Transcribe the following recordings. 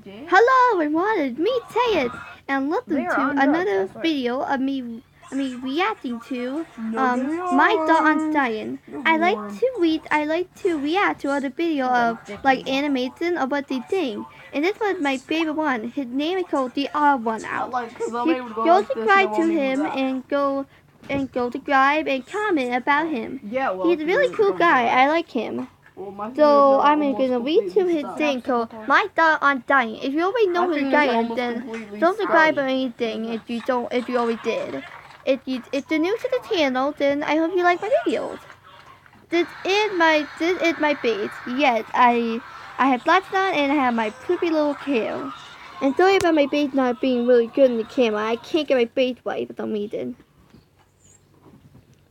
Hello everyone, it's me Tayet, and listen to another video of me reacting to my thought on Diane. I like to react to other video of like animation of what they think. And this was my favorite one. His name is called thedoo1out. Go subscribe to him and go subscribe and comment about him. He's a really cool guy. I like him. So I'm gonna read to his thing called My Thought on Dying. If you already know who's dying, then don't subscribe or anything if you already did. If you're new to the channel, then I hope you like my videos. This is my base. Yes, I have lights on and I have my poopy little tail. And sorry about my base not being really good in the camera. I can't get my base right for some reason.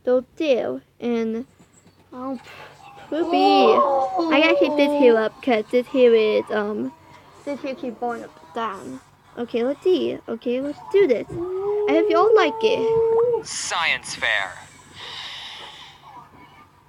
So there, and poopy. I gotta keep this here up because this here keeps going up down. Okay, let's see. Okay, let's do this. I hope you all like it. Science fair.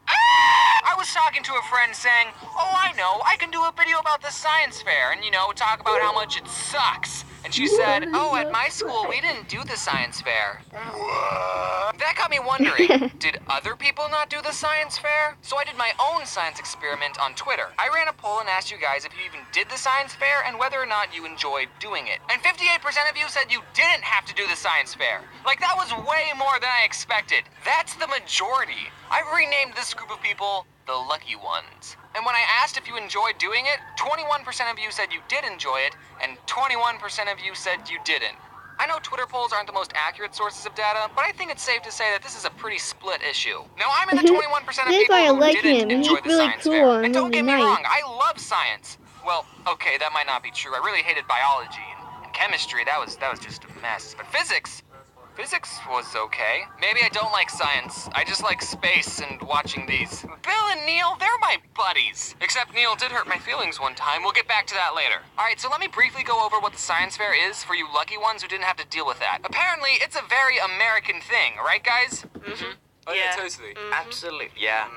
I was talking to a friend saying, oh, I know, I can do a video about the science fair and, talk about how much it sucks. And she said, oh, at my school, we didn't do the science fair. That got me wondering, did other people not do the science fair? So I did my own science experiment on Twitter. I ran a poll and asked you guys if you even did the science fair and whether or not you enjoyed doing it. And 58% of you said you didn't have to do the science fair. Like, that was way more than I expected. That's the majority. I've renamed this group of people the lucky ones. And when I asked if you enjoyed doing it, 21% of you said you did enjoy it, and 21% of you said you didn't. I know Twitter polls aren't the most accurate sources of data, but I think it's safe to say that this is a pretty split issue. Now, I'm in the 21% of people who didn't enjoy the science fair. And don't get me wrong, I love science. Well, okay, that might not be true. I really hated biology and chemistry. That was just a mess. But physics was okay. Maybe I don't like science. I just like space and watching these. Bill and Neil, they're my buddies. Except Neil did hurt my feelings one time. We'll get back to that later. Alright, so let me briefly go over what the science fair is for you lucky ones who didn't have to deal with that. Apparently, it's a very American thing, right guys? Mm-hmm. Oh, yeah, totally. Absolutely. Yeah.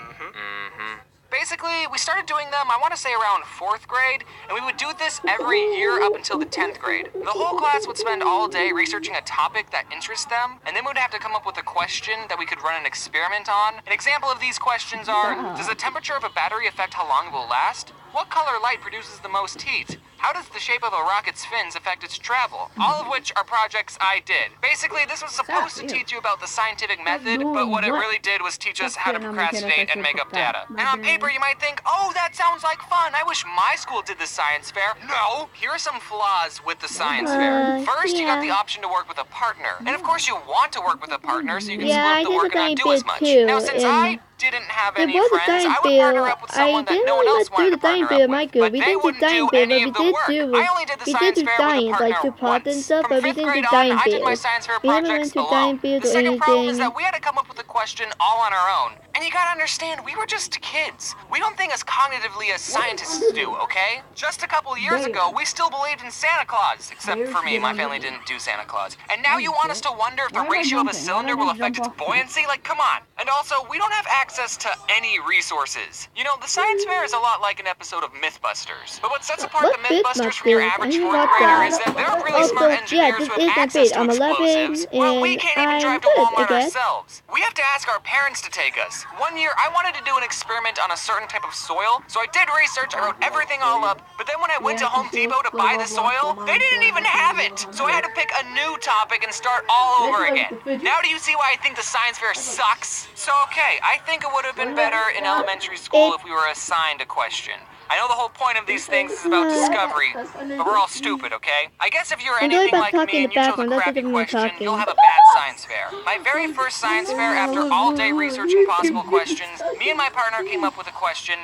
Basically, we started doing them, I want to say around 4th grade, and we would do this every year up until the 10th grade. The whole class would spend all day researching a topic that interests them, and then we would have to come up with a question that we could run an experiment on. An example of these questions are, does the temperature of a battery affect how long it will last? What color light produces the most heat? How does the shape of a rocket's fins affect its travel? All of which are projects I did. Basically, this was supposed to teach you about the scientific method, but what it really did was teach us how to procrastinate and make up data. And on paper, you might think, oh, that sounds like fun. I wish my school did the science fair. No, here are some flaws with the science fair. First, you got the option to work with a partner. And of course, you want to work with a partner so you can split the work and not do as much. Now, since I didn't have any friends, I would partner up with someone that no one else wanted to partner up with. But they wouldn't do any of the work. I only did the science fair with a partner once. From 5th grade on, I did my science fair projects alone. The second problem is that we had to come up with a question all on our own. And you gotta understand, we were just kids. We don't think as cognitively as scientists do, okay? Just a couple years ago, we still believed in Santa Claus. Except for me, my family didn't do Santa Claus. And now you want us to wonder if the ratio of a cylinder will affect its buoyancy? Like, come on. And also, we don't have access to any resources. You know, the science fair is a lot like an episode of Mythbusters. But what sets apart the Mythbusters from your average 4th grader is that they're really smart engineers with access to explosives. Well, we can't even drive to Walmart ourselves. We have to ask our parents to take us. One year, I wanted to do an experiment on a certain type of soil, so I did research, I wrote everything all up, but then when I went to Home Depot to buy the soil, they didn't even have it! So I had to pick a new topic and start all over again. Now do you see why I think the science fair sucks? So okay, I think it would have been better in elementary school if we were assigned a question. I know the whole point of these things is about discovery, but we're all stupid, okay? I guess if you're anything like me and you chose a crappy question, you'll have a bad science fair. My very first science fair, after all day researching possible questions, me and my partner came up with a question,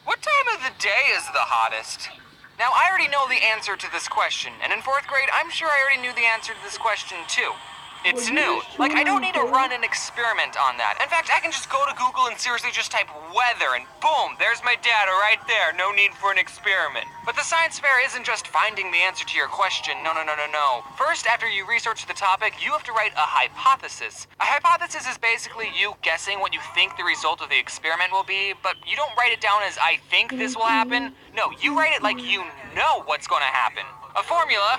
what time of the day is the hottest? Now, I already know the answer to this question, and in 4th grade, I'm sure I already knew the answer to this question too. It's new. Like, I don't need to run an experiment on that. In fact, I can just go to Google and seriously just type weather and boom, there's my data right there. No need for an experiment. But the science fair isn't just finding the answer to your question. No. First, after you research the topic, you have to write a hypothesis. A hypothesis is basically you guessing what you think the result of the experiment will be, but you don't write it down as I think this will happen. No, you write it like you know what's going to happen. A formula,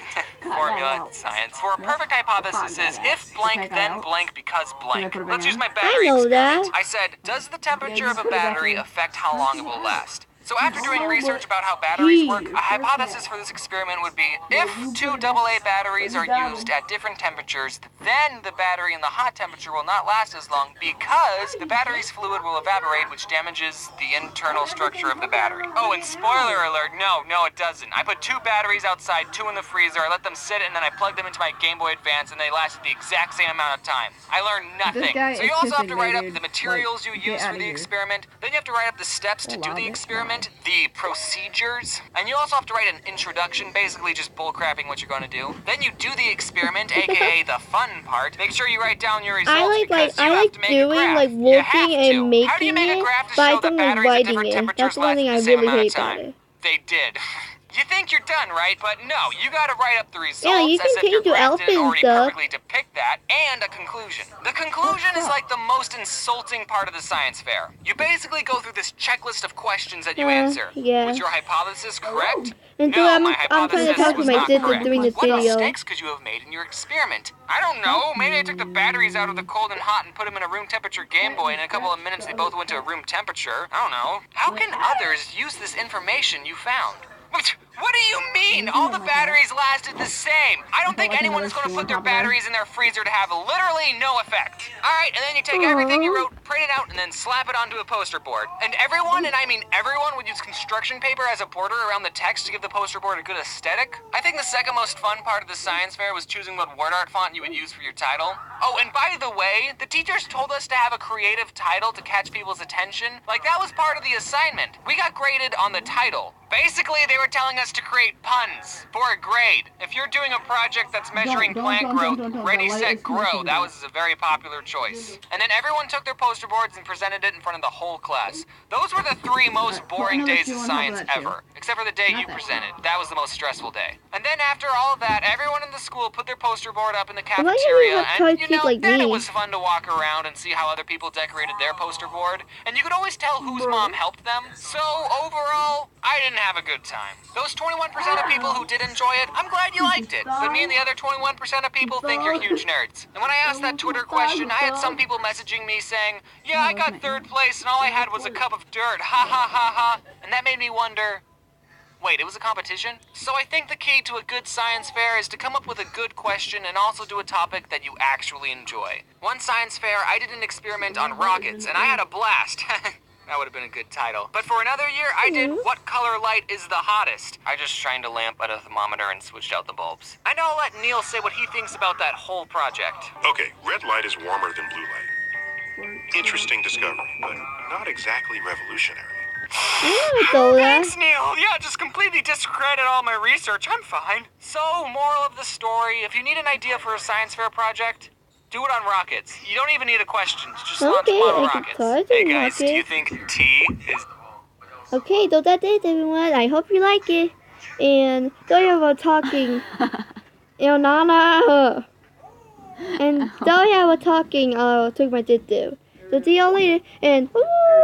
science, for a perfect hypothesis is if blank, then blank because blank. Let's use my battery experiment. I said, does the temperature of a battery affect how long it will last? So after doing research about how batteries work, a hypothesis for this experiment would be, if two AA batteries are used at different temperatures, then the battery in the hot temperature will not last as long because the battery's fluid will evaporate, which damages the internal structure of the battery. Oh, and spoiler alert, no, it doesn't. I put 2 batteries outside, 2 in the freezer, I let them sit, and then I plugged them into my Game Boy Advance, and they lasted the exact same amount of time. I learned nothing. So you also have to write up the materials you use for the experiment, then you have to write up the steps to do the experiment, the procedures, and you also have to write an introduction, basically just bullcrapping what you're going to do. Then you do the experiment, aka the fun part. Make sure you write down your results I like doing like looking and making it, but I don't like writing it. That's one thing I really hate about it. They did. You think you're done, right? But no, you gotta write up the results you as if your graph didn't already stuff. perfectly depict that, and a conclusion. The conclusion is like the most insulting part of the science fair. You basically go through this checklist of questions that you answer. Yeah. Was your hypothesis correct? And No, my hypothesis was not correct. during the What video. mistakes could you have made in your experiment? I don't know. Maybe I took the batteries out of the cold and hot and put them in a room temperature Game Boy, and in a couple of minutes they both went to a room temperature. I don't know. How can others use this information you found? What do you mean? All the batteries lasted the same. I don't think anyone is going to put their batteries in their freezer to have literally no effect. Alright, and then you take everything you wrote, print it out, and then slap it onto a poster board. And everyone, and I mean everyone, would use construction paper as a border around the text to give the poster board a good aesthetic. I think the second most fun part of the science fair was choosing what word art font you would use for your title. Oh, and by the way, the teachers told us to have a creative title to catch people's attention. Like, that was part of the assignment. We got graded on the title. Basically, they were telling us to create puns for a grade. If you're doing a project that's measuring plant growth, Ready, Set, Grow, that was a very popular choice. And then everyone took their poster boards and presented it in front of the whole class. Those were the 3 most boring days of science ever, except for the day you presented. That was the most stressful day. And then after all of that, everyone in the school put their poster board up in the cafeteria, and you know, then it was fun to walk around and see how other people decorated their poster board, and you could always tell whose mom helped them. So overall, I didn't have a good time. Those 21% of people who did enjoy it, I'm glad you liked it. But me and the other 21% of people think you're huge nerds. And when I asked that Twitter question, I had some people messaging me saying, yeah, I got 3rd place and all I had was a cup of dirt, ha ha ha ha. And that made me wonder, wait, it was a competition? So I think the key to a good science fair is to come up with a good question and also do a topic that you actually enjoy. One science fair, I did an experiment on rockets, and I had a blast. That would have been a good title. But for another year, I did What Color Light is the Hottest? I just shined a lamp at a thermometer and switched out the bulbs. I know I'll let Neil say what he thinks about that whole project. Okay, red light is warmer than blue light. Interesting discovery, but not exactly revolutionary. Thanks, Neil. Yeah, just completely discredit all my research. I'm fine. So, moral of the story, if you need an idea for a science fair project, do it on rockets. You don't even need a question. Just launch them on rockets. Hey guys, do you think tea is... Okay, so that's it, everyone. I hope you like it. And don't you about talking. Nana. And don't you about talking to my did. So see you later. And woo!